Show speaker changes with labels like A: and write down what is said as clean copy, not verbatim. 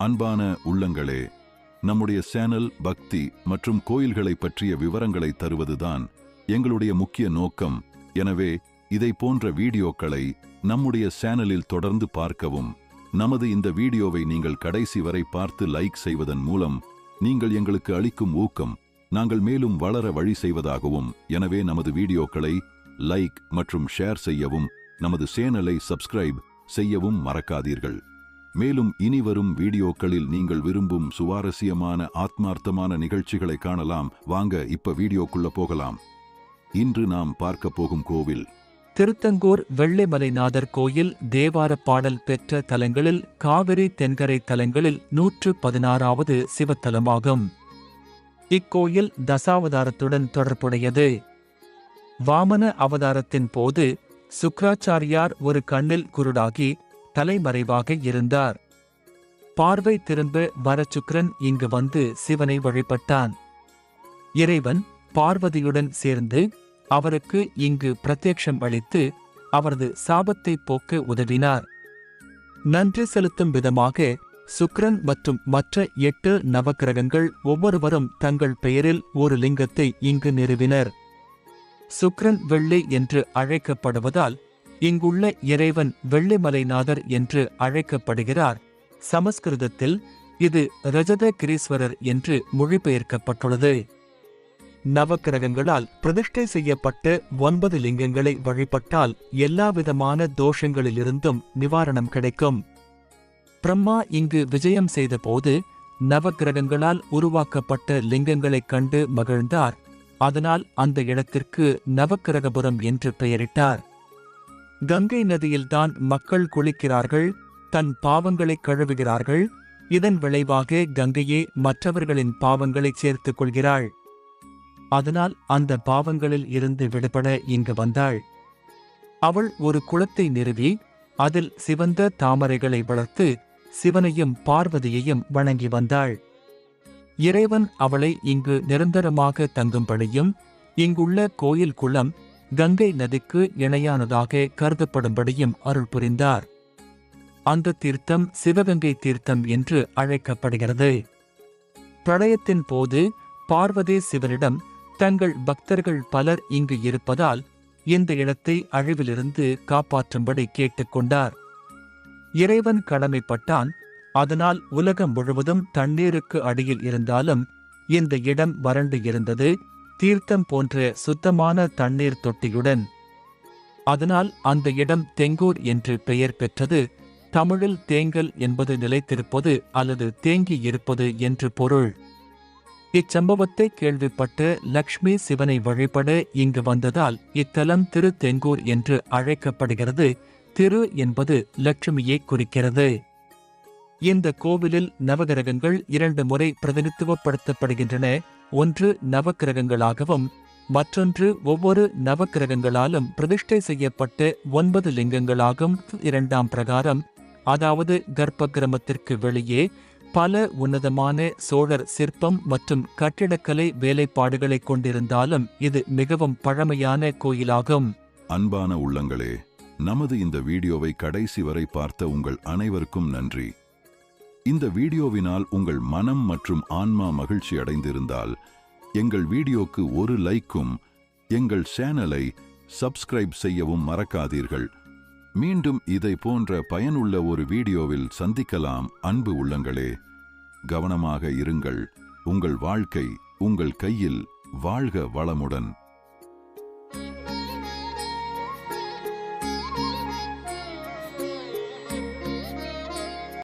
A: அன்பான உள்ளங்களே, நம்முடைய சேனல் பக்தி மற்றும் கோயில்களை பற்றிய விவரங்களை தருவதுதான் எங்களுடைய முக்கிய நோக்கம். எனவே இதை போன்ற வீடியோக்களை நம்முடைய சேனலில் தொடர்ந்து பார்க்கவும். நமது இந்த வீடியோவை நீங்கள் கடைசி வரை பார்த்து லைக் செய்வதன் மூலம் நீங்கள் எங்களுக்கு அளிக்கும் ஊக்கம் நாங்கள் மேலும் வளர வழி செய்வதாகவும். எனவே நமது வீடியோக்களை லைக் மற்றும் ஷேர் செய்யவும், நமது சேனலை சப்ஸ்கிரைப் செய்யவும் மறக்காதீர்கள். மேலும் இனிவரும் வீடியோக்களில் நீங்கள் விரும்பும் சுவாரஸ்யமான ஆத்மார்த்தமான நிகழ்ச்சிகளை காணலாம். வாங்க இப்ப வீடியோக்குள்ள போகலாம். இன்று நாம் பார்க்க போகும் கோவில்
B: திருத்தங்கூர் வெள்ளிமலைநாதர் கோயில். தேவார பாடல் பெற்ற தலங்களில் காவிரி தென்கரை தலங்களில் 116வது சிவத்தலமாகும். இக்கோயில் தசாவதாரத்துடன் தொடர்புடையது. வாமன அவதாரத்தின் போது சுக்ராச்சாரியார் ஒரு கண்ணில் குருடாகி தலைமறைவாக இருந்தார். பார்வை திரும்ப வர சுக்கிரன் இங்கு வந்து சிவனை வழிபட்டான். இறைவன் பார்வதியுடன் சேர்ந்து அவருக்கு இங்கு பிரத்யக்ஷம் அளித்து அவரது சாபத்தை போக்க உதவினார். நன்றி செலுத்தும் விதமாக சுக்கிரன் மற்றும் மற்ற 8 நவக்கிரகங்கள் ஒவ்வொருவரும் தங்கள் பெயரில் ஒரு லிங்கத்தை இங்கு நிறுவினர். சுக்கிரன் வெள்ளி என்று அழைக்கப்படுவதால் இங்குள்ள இறைவன் வெள்ளிமலைநாதர் என்று அழைக்கப்படுகிறார். சமஸ்கிருதத்தில் இது ரஜத கிரீஸ்வரர் என்று மொழிபெயர்க்கப்பட்டுள்ளது. நவக்கிரகங்களால் பிரதிஷ்டை செய்யப்பட்ட 9 லிங்கங்களை வழிபட்டால் எல்லாவிதமான தோஷங்களிலிருந்தும் நிவாரணம் கிடைக்கும். பிரம்மா இங்கு விஜயம் செய்தபோது நவக்கிரகங்களால் உருவாக்கப்பட்ட லிங்கங்களைக் கண்டு மகிழ்ந்தார். அதனால் அந்த இடத்திற்கு நவக்கிரகபுரம் என்று பெயரிட்டார். கங்கை நதியில்தான் மக்கள் குளிக்கிறார்கள், தன் பாவங்களை கழுவுகிறார்கள். இதன் விளைவாக கங்கையே மற்றவர்களின் பாவங்களை சேர்த்துக் கொள்கிறாள். அதனால் அந்த பாவங்களில் இருந்து விடுபட இங்கு வந்தாள். அவள் ஒரு குளத்தை நிறுவி அதில் சிவந்த தாமரைகளை வளர்த்து சிவனையும் பார்வதியையும் வணங்கி வந்தாள். இறைவன் அவளை இங்கு நிரந்தரமாக தங்கும்படியும் இங்குள்ள கோயில் குளம் கங்கை நதிக்கு இணையானதாக கருதப்படும்படியும் அருள் புரிந்தார். அந்த தீர்த்தம் சிவகங்கை தீர்த்தம் என்று அழைக்கப்படுகிறது. பிரளயத்தின் போது பார்வதி சிவனிடம் தங்கள் பக்தர்கள் பலர் இங்கு இருப்பதால் இந்த இடத்தை அழிவிலிருந்து காப்பாற்றும்படி கேட்டுக்கொண்டார். இறைவன் கடமைப்பட்டான். அதனால் உலகம் முழுவதும் தண்ணீருக்கு அடியில் இருந்தாலும் இந்த இடம் வறண்டு இருந்தது, தீர்த்தம் போன்ற சுத்தமான தண்ணீர் தொட்டியுடன். அதனால் அந்த இடம் தெங்கூர் என்று பெயர் பெற்றது. தமிழில் தேங்கல் என்பது நிலைத்திருப்பது அல்லது தேங்கி இருப்பது என்று பொருள். இச்சம்பவத்தை கேள்விப்பட்டு லக்ஷ்மி சிவனை வழிபட இங்கு வந்ததால் இத்தலம் திரு தெங்கூர் என்று அழைக்கப்படுகிறது. திரு என்பது லட்சுமியை குறிக்கிறது. இந்த கோவிலில் நவகிரகங்கள் 2 முறை பிரதிநிதித்துவப்படுத்தப்படுகின்றன. ஒன்று நவக்கிரகங்களாகவும் மற்றொன்று ஒவ்வொரு நவக்கிரகங்களாலும் பிரதிஷ்டை செய்யப்பட்ட 9 லிங்கங்களாகும். 2ஆம் பிரகாரம், அதாவது கர்ப்பகிரமத்திற்கு வெளியே பல உன்னதமான சோழர் சிற்பம் மற்றும் கட்டிடக்கலை வேலைப்பாடுகளை கொண்டிருந்தாலும் இது மிகவும் பழமையான கோயிலாகும்.
A: அன்பான உள்ளங்களே, நமது இந்த வீடியோவை கடைசி வரை பார்த்த உங்கள் அனைவருக்கும் நன்றி. இந்த வீடியோவினால் உங்கள் மனம் மற்றும் ஆன்மா மகிழ்ச்சி அடைந்திருந்தால் எங்கள் வீடியோக்கு ஒரு லைக்கும் எங்கள் சேனலை சப்ஸ்கிரைப் செய்யவும் மறக்காதீர்கள். மீண்டும் இதை போன்ற பயனுள்ள ஒரு வீடியோவில் சந்திக்கலாம். அன்பு உள்ளங்களே, கவனமாக இருங்கள். உங்கள் வாழ்க்கை உங்கள் கையில். வாழ்க வளமுடன்.